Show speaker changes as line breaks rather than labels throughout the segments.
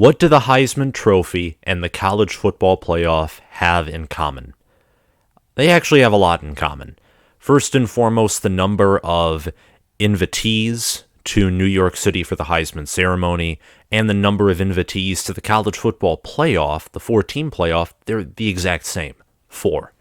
What do the Heisman Trophy and the college football playoff have in common? They actually have a lot in common. First and foremost, the number of invitees to New York City for the Heisman ceremony and the number of invitees to the college football playoff, the 4-team playoff, they're the exact same, 4.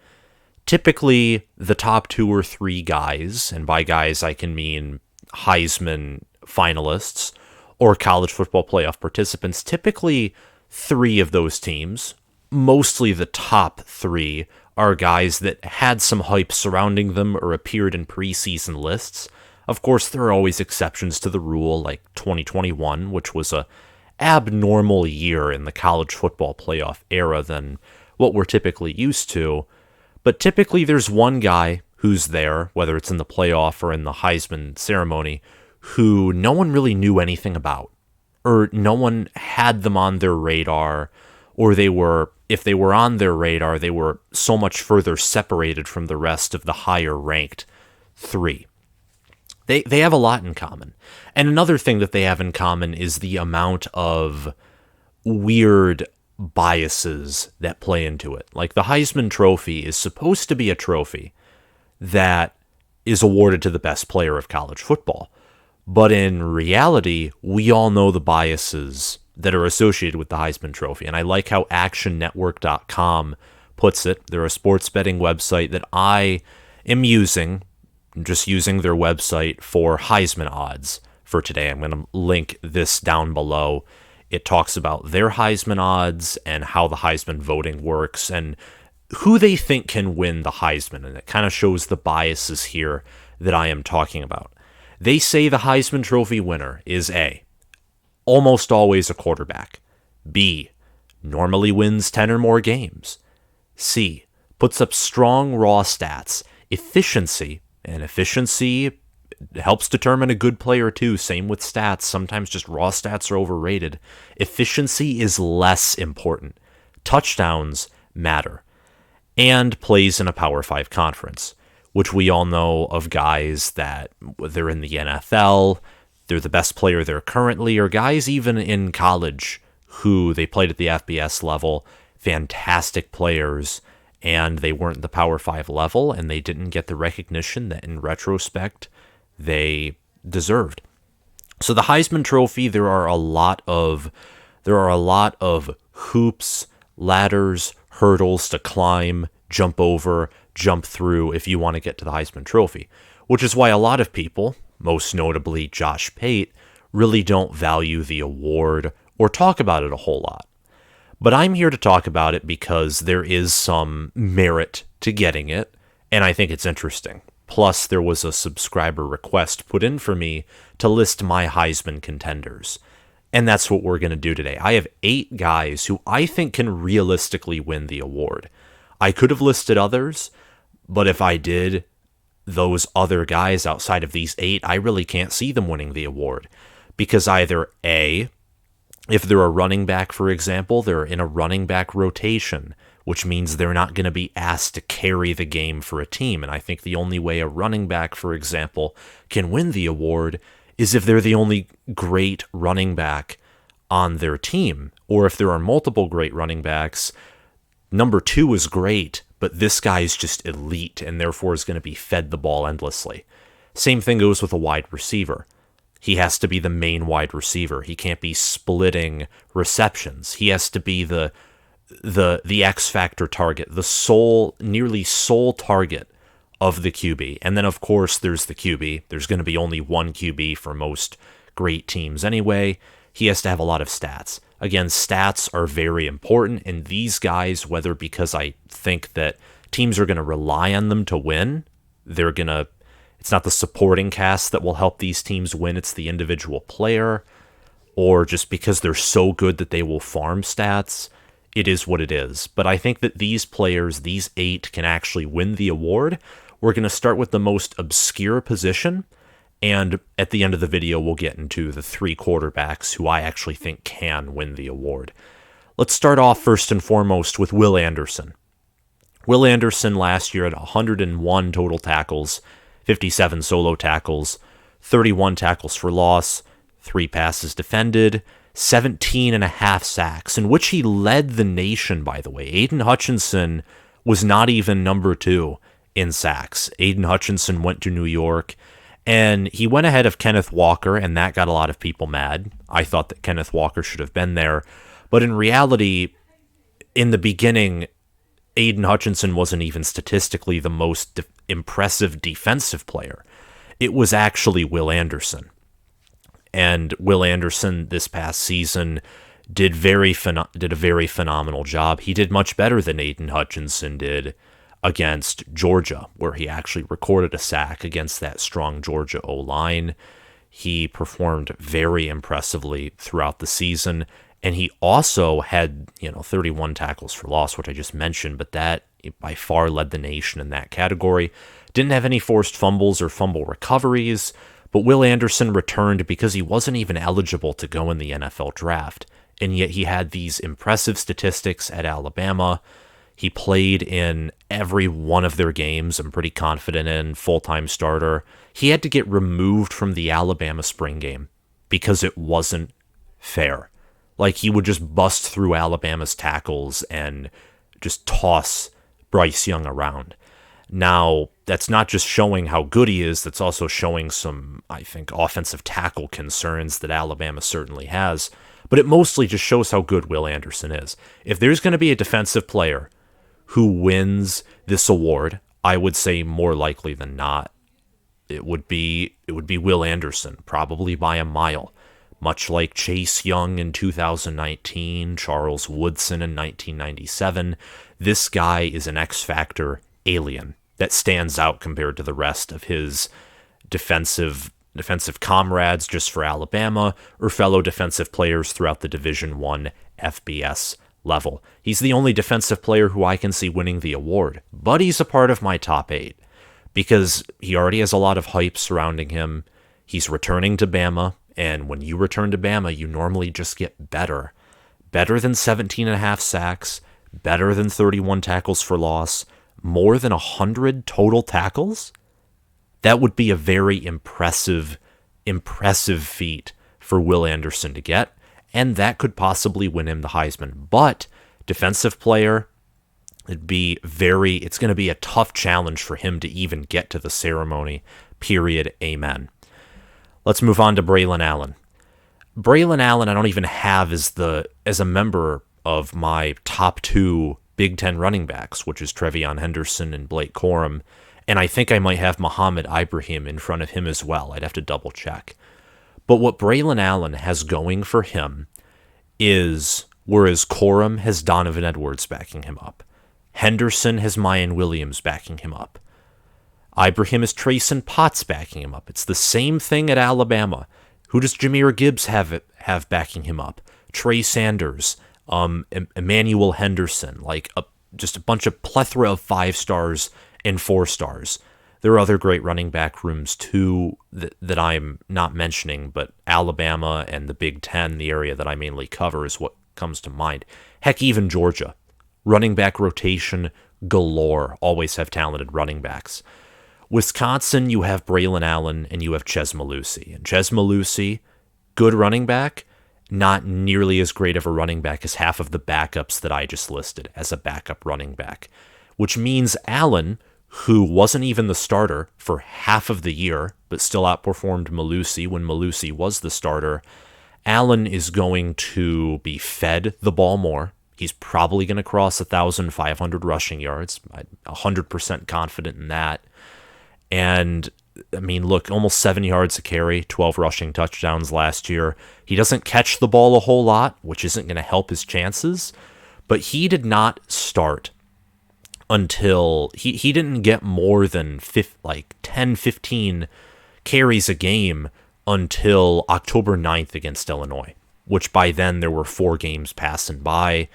Typically, the top 2 or 3 guys, and by guys I can mean Heisman finalists or college football playoff participants, typically 3 of those teams, mostly the top 3, are guys that had some hype surrounding them or appeared in preseason lists. Of course, there are always exceptions to the rule, like 2021, which was a abnormal year in the college football playoff era than what we're typically used to. But typically there's one guy who's there, whether it's in the playoff or in the Heisman ceremony, who no one really knew anything about, or no one had them on their radar, or if they were on their radar, they were so much further separated from the rest of the higher ranked 3. They have a lot in common. And another thing that they have in common is the amount of weird biases that play into it. Like, the Heisman Trophy is supposed to be a trophy that is awarded to the best player of college football. But in reality, we all know the biases that are associated with the Heisman Trophy. And I like how actionnetwork.com puts it. They're a sports betting website that I am using. I'm just using their website for Heisman odds for today. I'm going to link this down below. It talks about their Heisman odds and how the Heisman voting works and who they think can win the Heisman. And it kind of shows the biases here that I am talking about. They say the Heisman Trophy winner is A, almost always a quarterback. B, normally wins 10 or more games. C, puts up strong raw stats. Efficiency, and efficiency helps determine a good player too. Same with stats. Sometimes just raw stats are overrated. Efficiency is less important. Touchdowns matter. And plays in a Power 5 conference, which we all know of guys that they're in the NFL, they're the best player there currently, or guys even in college who they played at the FBS level, fantastic players, and they weren't the Power 5 level, and they didn't get the recognition that in retrospect they deserved. So the Heisman Trophy, there are a lot of hoops, ladders, hurdles to climb, jump over, jump through if you want to get to the Heisman Trophy, which is why a lot of people, most notably Josh Pate, really don't value the award or talk about it a whole lot. But I'm here to talk about it because there is some merit to getting it, and I think it's interesting. Plus, there was a subscriber request put in for me to list my Heisman contenders. And that's what we're going to do today. I have 8 guys who I think can realistically win the award. I could have listed others, but if I did, those other guys outside of these 8, I really can't see them winning the award. Because either A, if they're a running back, for example, they're in a running back rotation, which means they're not going to be asked to carry the game for a team. And I think the only way a running back, for example, can win the award is if they're the only great running back on their team. Or if there are multiple great running backs, number 2 is great, but this guy is just elite and therefore is going to be fed the ball endlessly. Same thing goes with a wide receiver. He has to be the main wide receiver. He can't be splitting receptions. He has to be the X factor target, the nearly sole target of the QB. And then of course there's the QB. There's going to be only one QB for most great teams anyway. He has to have a lot of stats. Again, stats are very important, and these guys, whether because I think that teams are going to rely on them to win, it's not the supporting cast that will help these teams win, it's the individual player, or just because they're so good that they will farm stats, it is what it is. But I think that these players, these 8, can actually win the award. We're going to start with the most obscure position, and at the end of the video, we'll get into the 3 quarterbacks who I actually think can win the award. Let's start off first and foremost with Will Anderson. Will Anderson last year had 101 total tackles, 57 solo tackles, 31 tackles for loss, 3 passes defended. 17 and a half sacks, in which he led the nation, by the way. Aiden Hutchinson was not even number 2 in sacks. Aiden Hutchinson went to New York, and he went ahead of Kenneth Walker, and that got a lot of people mad. I thought that Kenneth Walker should have been there. But in reality, in the beginning, Aiden Hutchinson wasn't even statistically the most impressive defensive player. It was actually Will Anderson. And Will Anderson this past season did a very phenomenal job. He did much better than Aiden Hutchinson did against Georgia, where he actually recorded a sack against that strong Georgia O-line. He performed very impressively throughout the season, and he also had, 31 tackles for loss, which I just mentioned, but that by far led the nation in that category. Didn't have any forced fumbles or fumble recoveries, but Will Anderson returned because he wasn't even eligible to go in the NFL draft, and yet he had these impressive statistics at Alabama. He played in every one of their games, I'm pretty confident in, full-time starter. He had to get removed from the Alabama spring game because it wasn't fair. Like, he would just bust through Alabama's tackles and just toss Bryce Young around. Now, that's not just showing how good he is, that's also showing some, I think, offensive tackle concerns that Alabama certainly has. But it mostly just shows how good Will Anderson is. If there's going to be a defensive player who wins this award, I would say more likely than not, it would be Will Anderson, probably by a mile. Much like Chase Young in 2019, Charles Woodson in 1997, this guy is an X-Factor alien that stands out compared to the rest of his defensive comrades just for Alabama or fellow defensive players throughout the Division I FBS level. He's the only defensive player who I can see winning the award, but he's a part of my top 8 because he already has a lot of hype surrounding him. He's returning to Bama, and when you return to Bama, you normally just get better. Better than 17 and a half sacks, better than 31 tackles for loss, more than 100 total tackles. That would be a very impressive feat for Will Anderson to get, and that could possibly win him the Heisman. But defensive player, it's going to be a tough challenge for him to even get to the ceremony, period, amen. Let's move on to Braylon Allen. Braylon Allen I don't even have as a member of my top 2 Big Ten running backs, which is Treveyon Henderson and Blake Corum, and I think I might have Muhammad Ibrahim in front of him as well. I'd have to double check. But what Braylon Allen has going for him is, whereas Corum has Donovan Edwards backing him up, Henderson has Mayan Williams backing him up, Ibrahim has Trayson Potts backing him up. It's the same thing at Alabama. Who does Jahmyr Gibbs have backing him up? Trey Sanders, Emmanuel Henderson, just a bunch of plethora of 5 stars and 4 stars. There are other great running back rooms too that I'm not mentioning, but Alabama and the Big Ten, the area that I mainly cover, is what comes to mind. Heck, even Georgia. Running back rotation galore, always have talented running backs. Wisconsin, you have Braylon Allen and you have Chez Mellusi. And Chez Mellusi, good running back, not nearly as great of a running back as half of the backups that I just listed as a backup running back. Which means Allen, who wasn't even the starter for half of the year, but still outperformed Mellusi when Mellusi was the starter, Allen is going to be fed the ball more. He's probably going to cross 1,500 rushing yards. I'm 100% confident in that. And, I mean, look, almost 7 yards a carry, 12 rushing touchdowns last year. He doesn't catch the ball a whole lot, which isn't going to help his chances, but he did not start until he didn't get more than 10, 15 carries a game until October 9th against Illinois, which by then there were 4 games passing by.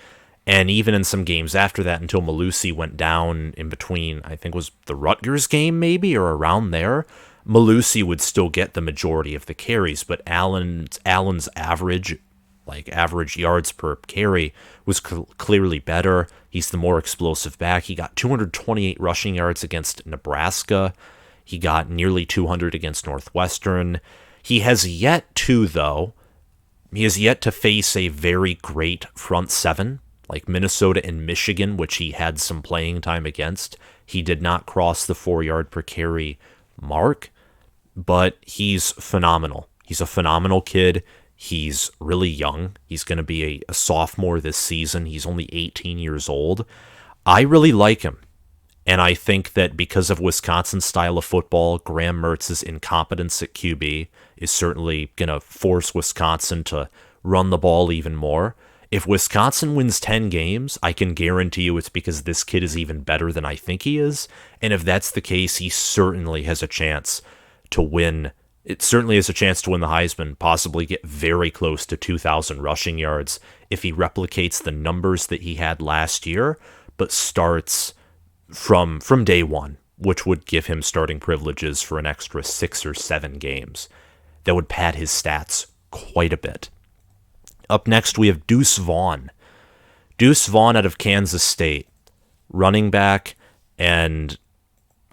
And even in some games after that, until Mellusi went down in between, I think was the Rutgers game maybe, or around there, Mellusi would still get the majority of the carries, but Allen's average yards per carry was clearly better. He's the more explosive back. He got 228 rushing yards against Nebraska. He got nearly 200 against Northwestern. He has yet to, though, He has yet to face a very great front seven, like Minnesota and Michigan, which he had some playing time against. He did not cross the 4 yard per carry mark, but he's phenomenal. He's a phenomenal kid. He's really young. He's going to be a sophomore this season. He's only 18 years old. I really like him. And I think that because of Wisconsin's style of football, Graham Mertz's incompetence at QB is certainly going to force Wisconsin to run the ball even more. If Wisconsin wins 10 games, I can guarantee you it's because this kid is even better than I think he is. And if that's the case, he certainly has a chance to win. It certainly has a chance to win the Heisman, possibly get very close to 2,000 rushing yards if he replicates the numbers that he had last year, but starts from day one, which would give him starting privileges for an extra 6 or 7 games. That would pad his stats quite a bit. Up next, we have Deuce Vaughn. Deuce Vaughn out of Kansas State, running back, and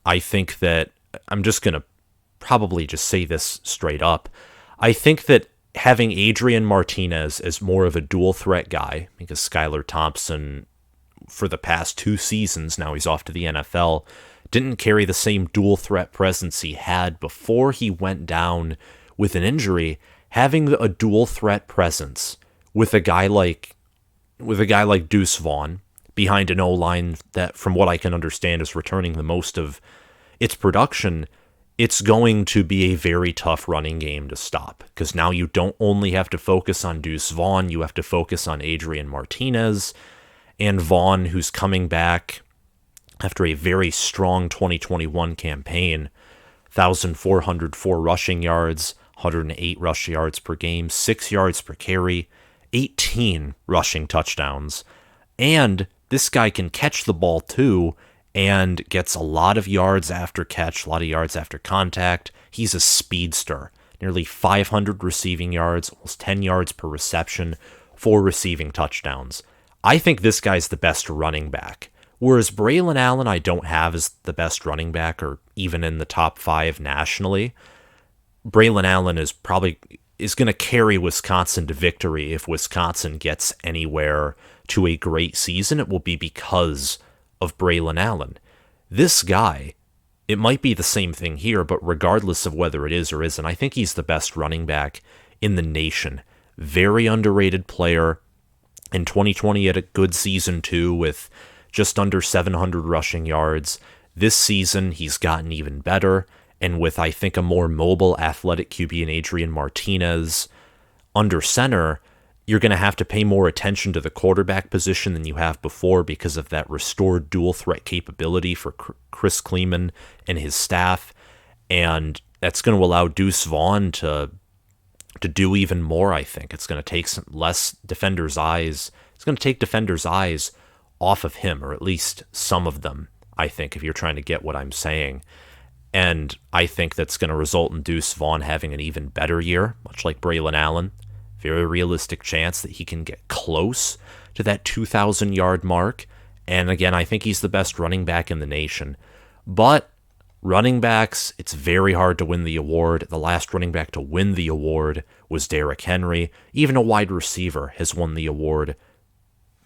I think that I'm just going to probably just say this straight up. I think that having Adrian Martinez as more of a dual threat guy, because Skylar Thompson, for the past 2 seasons, now he's off to the NFL, didn't carry the same dual threat presence he had before he went down with an injury. Having a dual threat presence with a guy like Deuce Vaughn behind an O-line that, from what I can understand, is returning the most of its production, it's going to be a very tough running game to stop, because now you don't only have to focus on Deuce Vaughn, you have to focus on Adrian Martinez, and Vaughn, who's coming back after a very strong 2021 campaign, 1,404 rushing yards, 108 rush yards per game, 6 yards per carry, 18 rushing touchdowns. And this guy can catch the ball too, and gets a lot of yards after catch, a lot of yards after contact. He's a speedster. Nearly 500 receiving yards, almost 10 yards per reception, 4 receiving touchdowns. I think this guy's the best running back. Whereas Braylon Allen I don't have as the best running back, or even in the top 5 nationally. Braylon Allen is going to carry Wisconsin to victory. If Wisconsin gets anywhere to a great season, it will be because of Braylon Allen. This guy, it might be the same thing here, but regardless of whether it is or isn't, I think he's the best running back in the nation. Very underrated player. In 2020, he had a good season too, with just under 700 rushing yards. This season, he's gotten even better, and with, I think, a more mobile, athletic QB in Adrian Martinez under center, you're going to have to pay more attention to the quarterback position than you have before because of that restored dual threat capability for Chris Kleeman and his staff, and that's going to allow Deuce Vaughn to do even more, I think. It's going to take less defenders' eyes. It's going to take defenders' eyes off of him, or at least some of them, I think, if you're trying to get what I'm saying. And I think that's going to result in Deuce Vaughn having an even better year, much like Braylon Allen. Very realistic chance that he can get close to that 2,000-yard mark. And again, I think he's the best running back in the nation. But running backs, it's very hard to win the award. The last running back to win the award was Derrick Henry. Even a wide receiver has won the award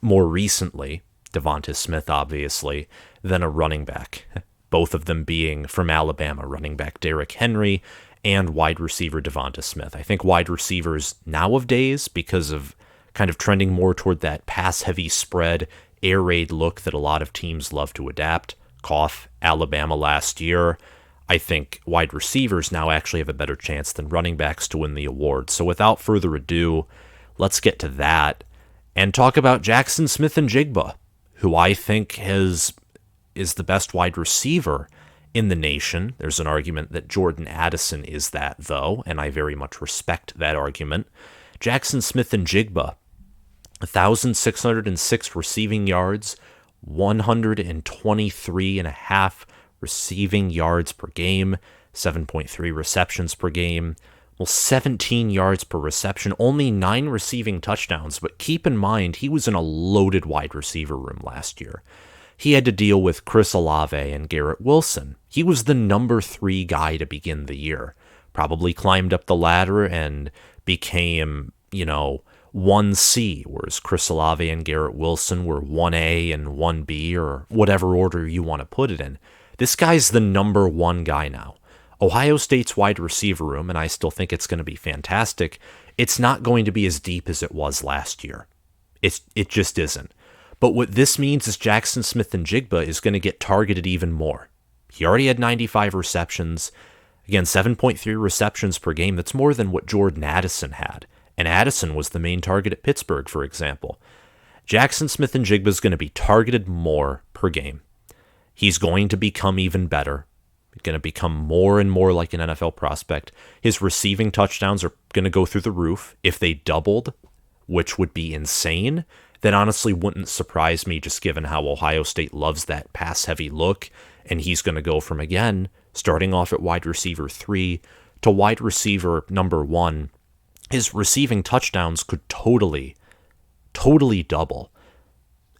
more recently, Devonta Smith obviously, than a running back. Both of them being from Alabama, running back Derrick Henry and wide receiver Devonta Smith. I think wide receivers nowadays, because of kind of trending more toward that pass-heavy spread, air raid look that a lot of teams love to adapt, cough, Alabama last year, I think wide receivers now actually have a better chance than running backs to win the award. So without further ado, let's get to that and talk about Jackson Smith-Njigba, who I think is the best wide receiver in the nation. There's an argument that Jordan Addison is that, though, and I very much respect that argument. Jackson Smith-Njigba, 1,606 receiving yards, 123.5 receiving yards per game, 7.3 receptions per game, well, 17 yards per reception, only 9 receiving touchdowns, but keep in mind, he was in a loaded wide receiver room last year. He had to deal with Chris Olave and Garrett Wilson. He was the number 3 guy to begin the year. Probably climbed up the ladder and became, 1C, whereas Chris Olave and Garrett Wilson were 1A and 1B, or whatever order you want to put it in. This guy's the number one guy now. Ohio State's wide receiver room, and I still think it's going to be fantastic, it's not going to be as deep as it was last year. It just isn't. But what this means is Jackson Smith-Njigba is going to get targeted even more. He already had 95 receptions. Again, 7.3 receptions per game. That's more than what Jordan Addison had. And Addison was the main target at Pittsburgh, for example. Jackson Smith-Njigba is going to be targeted more per game. He's going to become even better. He's going to become more and more like an NFL prospect. His receiving touchdowns are going to go through the roof. If they doubled, which would be insane, that honestly wouldn't surprise me, just given how Ohio State loves that pass-heavy look. And he's going to go from, again, starting off at wide receiver 3 to wide receiver number 1. His receiving touchdowns could totally double.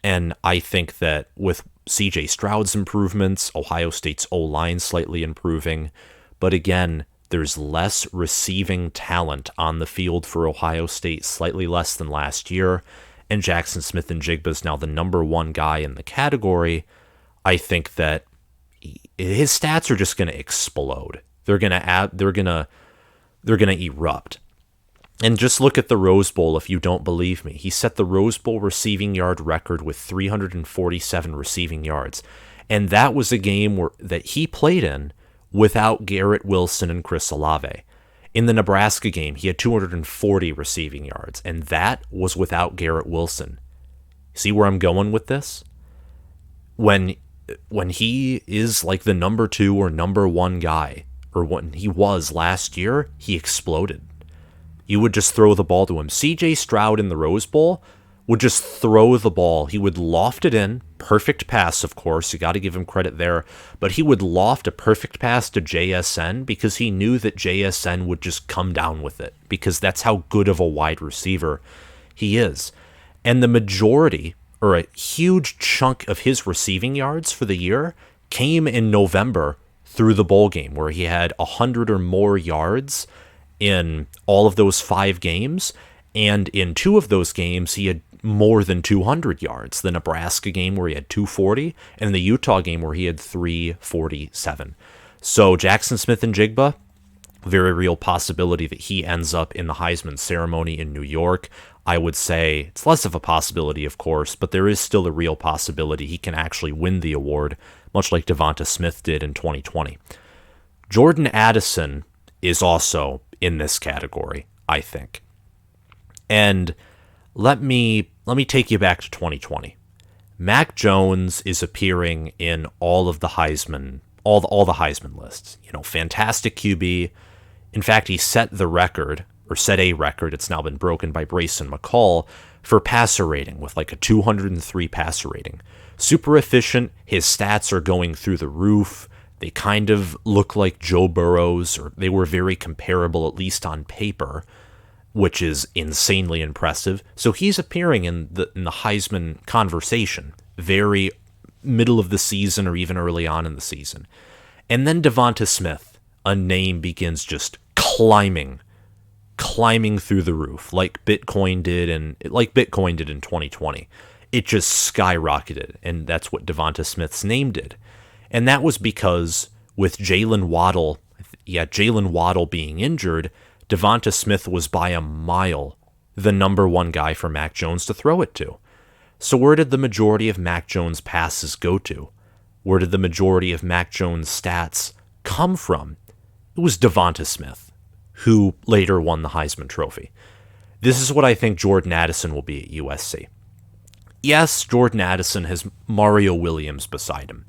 And I think that with C.J. Stroud's improvements, Ohio State's O-line slightly improving, but again, there's less receiving talent on the field for Ohio State, slightly less than last year, and Jackson Smith-Njigba is now the number one guy in the category. I think that his stats are just going to explode. They're going to erupt. And just look at the Rose Bowl if you don't believe me. He set the Rose Bowl receiving yard record with 347 receiving yards. And that was a game that he played in without Garrett Wilson and Chris Olave. In the Nebraska game, he had 240 receiving yards, and that was without Garrett Wilson. See where I'm going with this? When he is like the number 2 or number 1 guy, or when he was last year, he exploded. You would just throw the ball to him. C.J. Stroud in the Rose Bowl would just throw the ball. He would loft it in. Perfect pass, of course. You got to give him credit there. But he would loft a perfect pass to JSN because he knew that JSN would just come down with it, because that's how good of a wide receiver he is. And the majority, or a huge chunk of his receiving yards for the year, came in November through the bowl game, where he had 100 or more yards in all of those 5 games, and in 2 of those games he had more than 200 yards. The Nebraska game where he had 240, and the Utah game where he had 347. So Jackson Smith-Njigba, very real possibility that he ends up in the Heisman ceremony in New York. I would say it's less of a possibility, of course, but there is still a real possibility he can actually win the award, much like Devonta Smith did in 2020. Jordan Addison is also in this category, I think. And let me take you back to 2020. Mac Jones is appearing in all of the Heisman, all the Heisman lists. Fantastic QB. In fact, he set a record. It's now been broken by Brayson McCall for passer rating with like a 203 passer rating. Super efficient. His stats are going through the roof. They kind of look like Joe Burrow's, or they were very comparable, at least on paper, which is insanely impressive. So he's appearing in the Heisman conversation, very middle of the season or even early on in the season. And then Devonta Smith, a name begins just climbing through the roof, like Bitcoin did in 2020. It just skyrocketed, and that's what Devonta Smith's name did. And that was because with Jalen Waddle being injured, Devonta Smith was by a mile the number 1 guy for Mac Jones to throw it to. So where did the majority of Mac Jones' passes go to? Where did the majority of Mac Jones' stats come from? It was Devonta Smith, who later won the Heisman Trophy. This is what I think Jordan Addison will be at USC. Yes, Jordan Addison has Mario Williams beside him,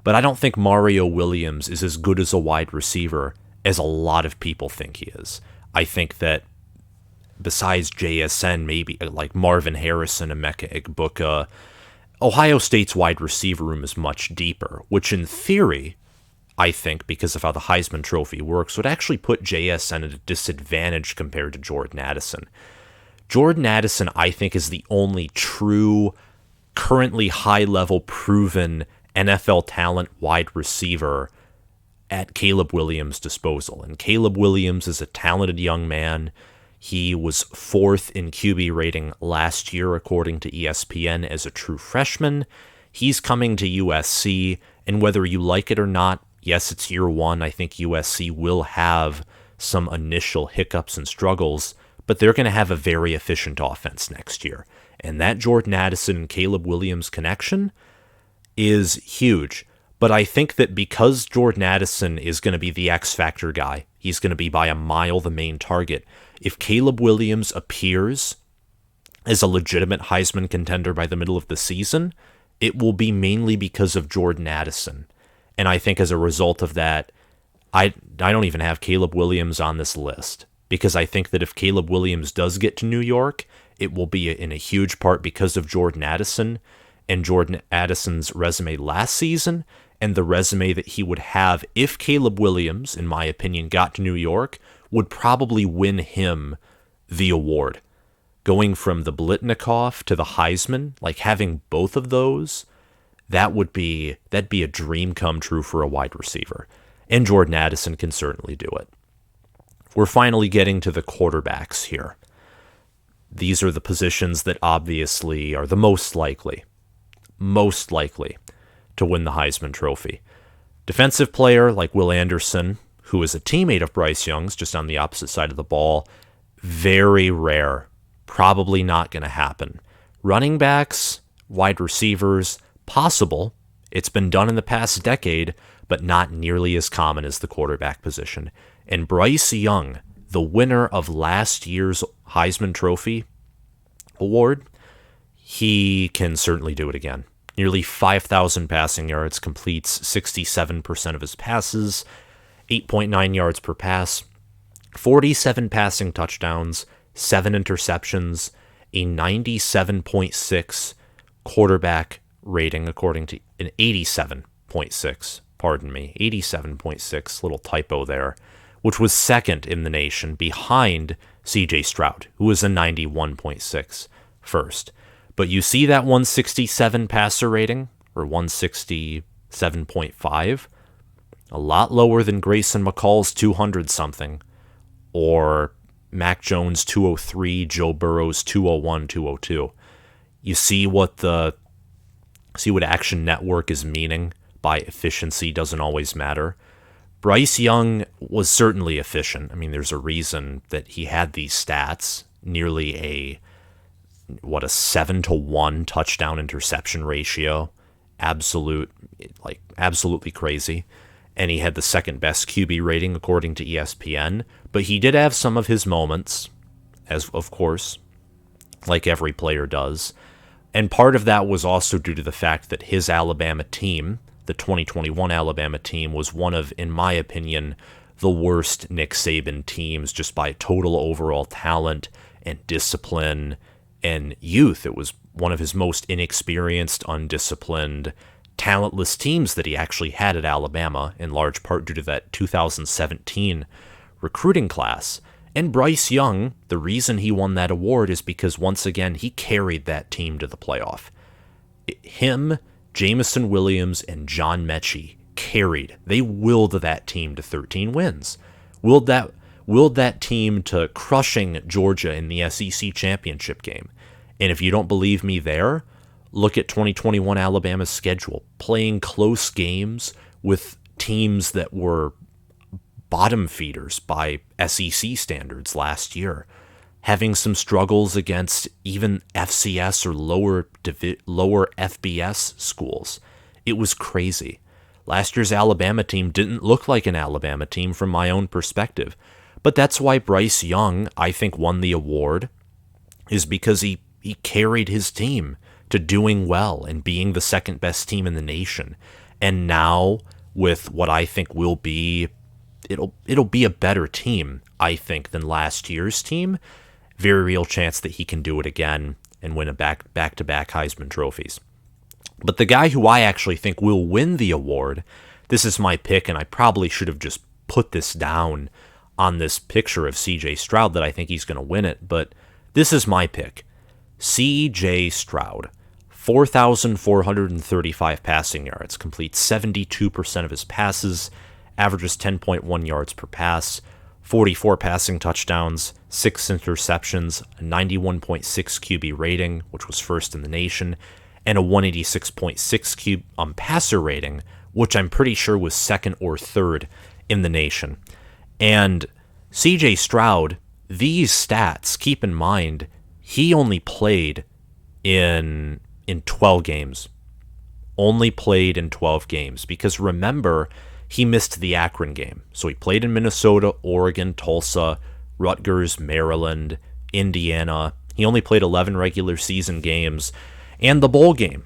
but I don't think Mario Williams is as good as a wide receiver as a lot of people think he is. I think that besides JSN, maybe like Marvin Harrison, Emeka Egbuka, Ohio State's wide receiver room is much deeper, which in theory, I think, because of how the Heisman Trophy works, would actually put JSN at a disadvantage compared to Jordan Addison. Jordan Addison, I think, is the only true, currently high-level, proven NFL talent wide receiver at Caleb Williams' disposal. And Caleb Williams is a talented young man. He was 4th in QB rating last year, according to ESPN, as a true freshman. He's coming to USC, and whether you like it or not, yes, it's year one. I think USC will have some initial hiccups and struggles, but they're going to have a very efficient offense next year. And that Jordan Addison and Caleb Williams connection is huge. But I think that because Jordan Addison is going to be the X Factor guy, he's going to be by a mile the main target. If Caleb Williams appears as a legitimate Heisman contender by the middle of the season, it will be mainly because of Jordan Addison. And I think as a result of that, I don't even have Caleb Williams on this list, because I think that if Caleb Williams does get to New York, it will be in a huge part because of Jordan Addison and Jordan Addison's resume last season, and the resume that he would have if Caleb Williams, in my opinion, got to New York, would probably win him the award. Going from the Blitnikoff to the Heisman, like having both of those, that'd be a dream come true for a wide receiver. And Jordan Addison can certainly do it. We're finally getting to the quarterbacks here. These are the positions that obviously are the most likely to win the Heisman Trophy. Defensive player like Will Anderson, who is a teammate of Bryce Young's, just on the opposite side of the ball, very rare. Probably not going to happen. Running backs, wide receivers, possible. It's been done in the past decade, but not nearly as common as the quarterback position. And Bryce Young, the winner of last year's Heisman Trophy award, he can certainly do it again. Nearly 5,000 passing yards, completes 67% of his passes, 8.9 yards per pass, 47 passing touchdowns, 7 interceptions, a 97.6 quarterback rating, according to an 87.6, 87.6, little typo there, which was second in the nation behind CJ Stroud, who was a 91.6 first. But you see that 167 passer rating, or 167.5, a lot lower than Grayson McCall's 200-something, or Mac Jones 203, Joe Burrow's 201, 202. You see what Action Network is meaning by efficiency doesn't always matter. Bryce Young was certainly efficient. I mean, there's a reason that he had these stats, nearly a 7-to-1 touchdown interception ratio. Absolutely crazy. And he had the second best QB rating according to ESPN, but he did have some of his moments, as of course, like every player does. And part of that was also due to the fact that his Alabama team, the 2021 Alabama team, was one of, in my opinion, the worst Nick Saban teams just by total overall talent and discipline and youth. It was one of his most inexperienced, undisciplined, talentless teams that he actually had at Alabama, in large part due to that 2017 recruiting class. And Bryce Young, the reason he won that award is because, once again, he carried that team to the playoff. Him, Jameson Williams, and John Mechie carried. They willed that team to 13 wins. Willed that team to crushing Georgia in the SEC championship game. And if you don't believe me there, look at 2021 Alabama's schedule, playing close games with teams that were bottom feeders by SEC standards last year, having some struggles against even FCS or lower FBS schools. It was crazy. Last year's Alabama team didn't look like an Alabama team from my own perspective. But that's why Bryce Young, I think, won the award, is because he carried his team to doing well and being the second best team in the nation. And now, with what I think will be, it'll be a better team, I think, than last year's team. Very real chance that he can do it again and win a back-to-back Heisman trophies. But the guy who I actually think will win the award, this is my pick, and I probably should have just put this down on this picture of CJ Stroud that I think he's going to win it, but this is my pick. CJ Stroud, 4,435 passing yards, completes 72% of his passes, averages 10.1 yards per pass, 44 passing touchdowns, 6 interceptions, a 91.6 QB rating, which was first in the nation, and a 186.6 passer rating, which I'm pretty sure was second or third in the nation. And CJ Stroud, these stats, keep in mind, he only played in 12 games. Only played in 12 games, because remember, he missed the Akron game. So he played in Minnesota, Oregon, Tulsa, Rutgers, Maryland, Indiana. He only played 11 regular season games, and the bowl game.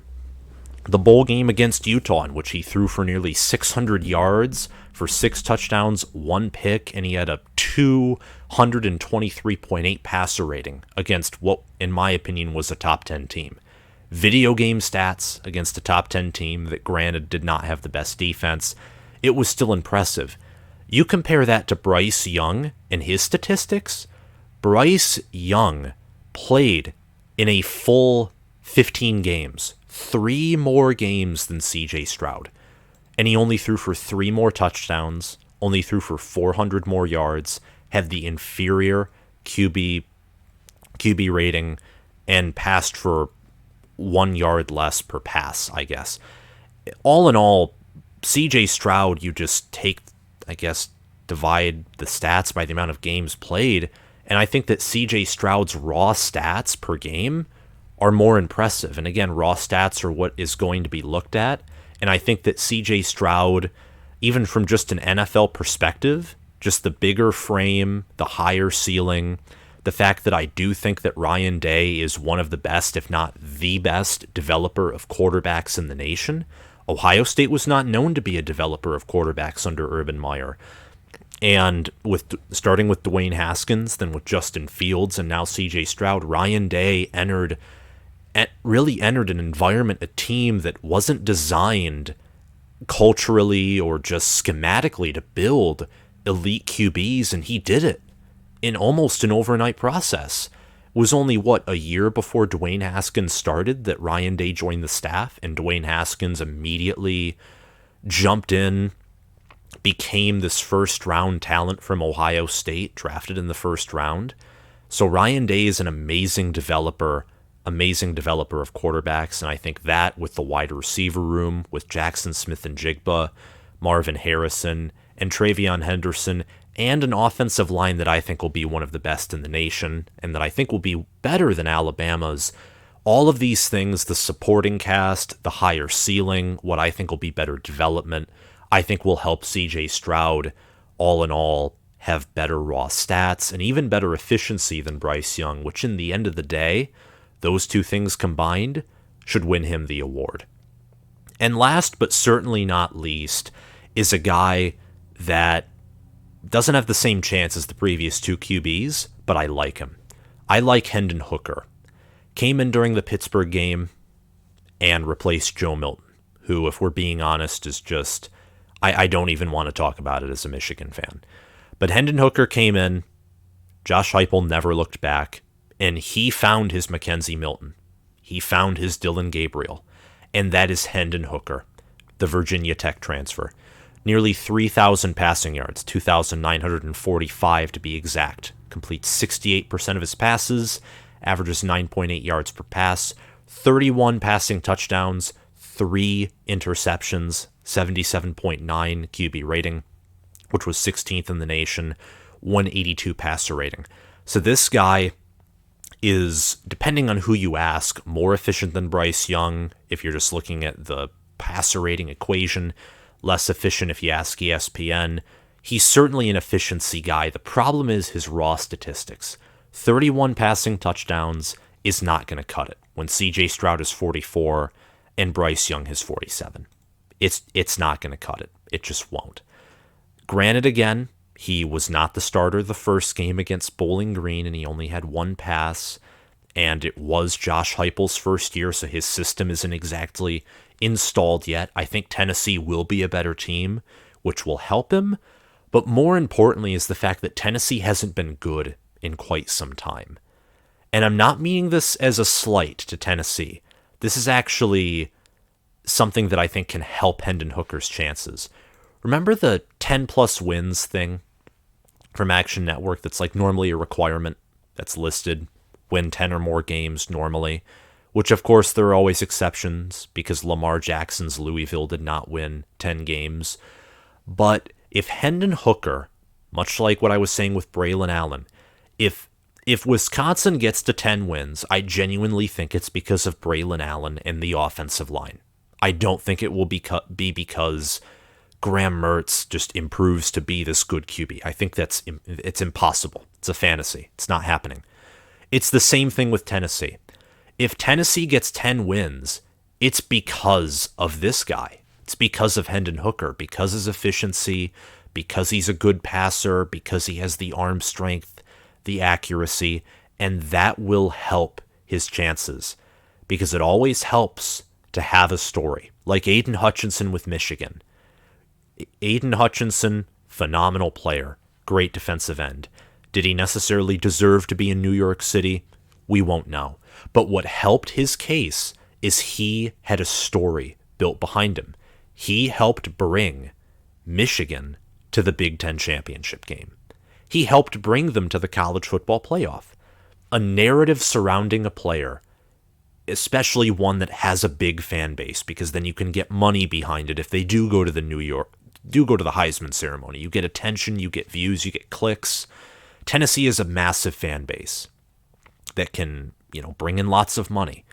The bowl game against Utah, in which he threw for nearly 600 yards for 6 touchdowns, 1 pick, and he had a 223.8 passer rating against what, in my opinion, was a top 10 team. Video game stats against a top 10 team that, granted, did not have the best defense. It was still impressive. You compare that to Bryce Young and his statistics. Bryce Young played in a full 15 games, 3 more games than CJ Stroud. And he only threw for 3 more touchdowns, only threw for 400 more yards, had the inferior QB rating, and passed for 1 yard less per pass, I guess. All in all, CJ Stroud, you just take, I guess, divide the stats by the amount of games played, and I think that CJ Stroud's raw stats per game are more impressive. And again, raw stats are what is going to be looked at, and I think that CJ Stroud, even from just an NFL perspective, just the bigger frame, the higher ceiling, the fact that I do think that Ryan Day is one of the best, if not the best, developer of quarterbacks in the nation. Ohio State was not known to be a developer of quarterbacks under Urban Meyer. And starting with Dwayne Haskins, then with Justin Fields, and now CJ Stroud, Ryan Day really entered an environment, a team that wasn't designed culturally or just schematically to build elite QBs, and he did it in almost an overnight process. It was only, a year before Dwayne Haskins started that Ryan Day joined the staff, and Dwayne Haskins immediately jumped in, became this first-round talent from Ohio State, drafted in the first round. So Ryan Day is an amazing developer of quarterbacks, and I think that with the wide receiver room, with Jackson Smith-Njigba, Marvin Harrison, and Treveyon Henderson, and an offensive line that I think will be one of the best in the nation, and that I think will be better than Alabama's. All of these things, the supporting cast, the higher ceiling, what I think will be better development, I think will help CJ Stroud, all in all, have better raw stats and even better efficiency than Bryce Young, which in the end of the day, those two things combined should win him the award. And last but certainly not least is a guy that doesn't have the same chance as the previous 2 QBs, but I like him. I like Hendon Hooker. Came in during the Pittsburgh game and replaced Joe Milton, who, if we're being honest, is just, I don't even want to talk about it as a Michigan fan. But Hendon Hooker came in, Josh Heupel never looked back, and he found his Mackenzie Milton. He found his Dylan Gabriel, and that is Hendon Hooker, the Virginia Tech transfer. Nearly 3,000 passing yards, 2,945 to be exact. Completes 68% of his passes, averages 9.8 yards per pass, 31 passing touchdowns, 3 interceptions, 77.9 QB rating, which was 16th in the nation, 182 passer rating. So this guy is, depending on who you ask, more efficient than Bryce Young if you're just looking at the passer rating equation, less efficient if you ask ESPN. He's certainly an efficiency guy. The problem is his raw statistics. 31 passing touchdowns is not going to cut it when CJ Stroud is 44 and Bryce Young is 47. It's not going to cut it. It just won't. Granted, again, he was not the starter the first game against Bowling Green, and he only had 1 pass, and it was Josh Heupel's first year, so his system isn't exactly installed yet. I think Tennessee will be a better team, which will help him, but more importantly is the fact that Tennessee hasn't been good in quite some time. And I'm not meaning this as a slight to Tennessee. This is actually something that I think can help Hendon Hooker's chances. Remember the 10-plus wins thing? from Action Network that's like normally a requirement that's listed. Win 10 or more games normally, which of course there are always exceptions because Lamar Jackson's Louisville did not win 10 games. But if Hendon Hooker, much like what I was saying with Braylon Allen, if Wisconsin gets to 10 wins, I genuinely think it's because of Braylon Allen and the offensive line. I don't think it will be because Graham Mertz just improves to be this good QB. I think it's impossible. It's a fantasy. It's not happening. It's the same thing with Tennessee. If Tennessee gets 10 wins, it's because of this guy. It's because of Hendon Hooker, because his efficiency, because he's a good passer, because he has the arm strength, the accuracy, and that will help his chances because it always helps to have a story. Like Aiden Hutchinson with Michigan. Aiden Hutchinson, phenomenal player, great defensive end. Did he necessarily deserve to be in New York City? We won't know. But what helped his case is he had a story built behind him. He helped bring Michigan to the Big Ten championship game. He helped bring them to the college football playoff. A narrative surrounding a player, especially one that has a big fan base, because then you can get money behind it if they do go to the Heisman ceremony. You get attention, you get views, you get clicks. Tennessee is a massive fan base that can, bring in lots of money.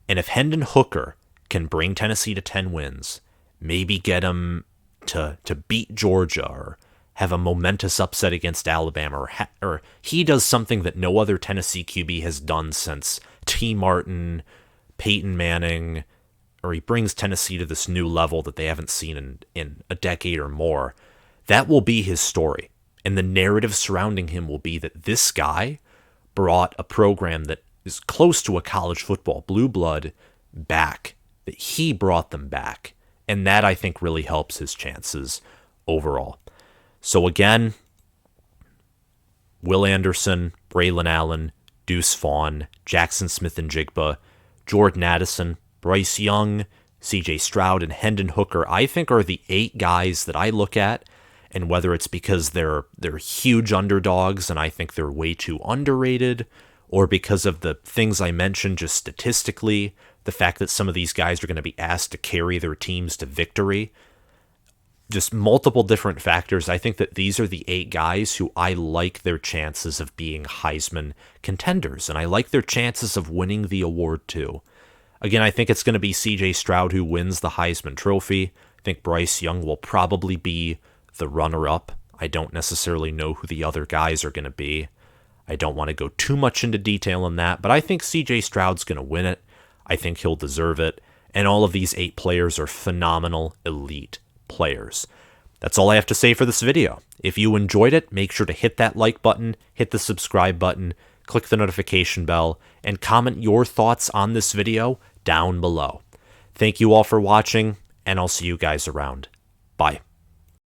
And if Hendon Hooker can bring Tennessee to 10 wins, maybe get them to beat Georgia or have a momentous upset against Alabama, or he does something that no other Tennessee QB has done since T. Martin, Peyton Manning, or he brings Tennessee to this new level that they haven't seen in a decade or more, that will be his story. And the narrative surrounding him will be that this guy brought a program that is close to a college football blue blood back, that he brought them back. And that, I think, really helps his chances overall. So again, Will Anderson, Braylon Allen, Deuce Vaughn, Jackson Smith-Njigba, Jordan Addison, Bryce Young, CJ Stroud, and Hendon Hooker, I think are the 8 guys that I look at, and whether it's because they're huge underdogs and I think they're way too underrated, or because of the things I mentioned just statistically, the fact that some of these guys are going to be asked to carry their teams to victory, just multiple different factors. I think that these are the 8 guys who I like their chances of being Heisman contenders, and I like their chances of winning the award too. Again, I think it's going to be CJ Stroud who wins the Heisman Trophy. I think Bryce Young will probably be the runner-up. I don't necessarily know who the other guys are going to be. I don't want to go too much into detail on that, but I think CJ Stroud's going to win it. I think he'll deserve it. And all of these 8 players are phenomenal, elite players. That's all I have to say for this video. If you enjoyed it, make sure to hit that like button, hit the subscribe button, click the notification bell, and comment your thoughts on this video down below. Thank you all for watching, and I'll see you guys around. Bye.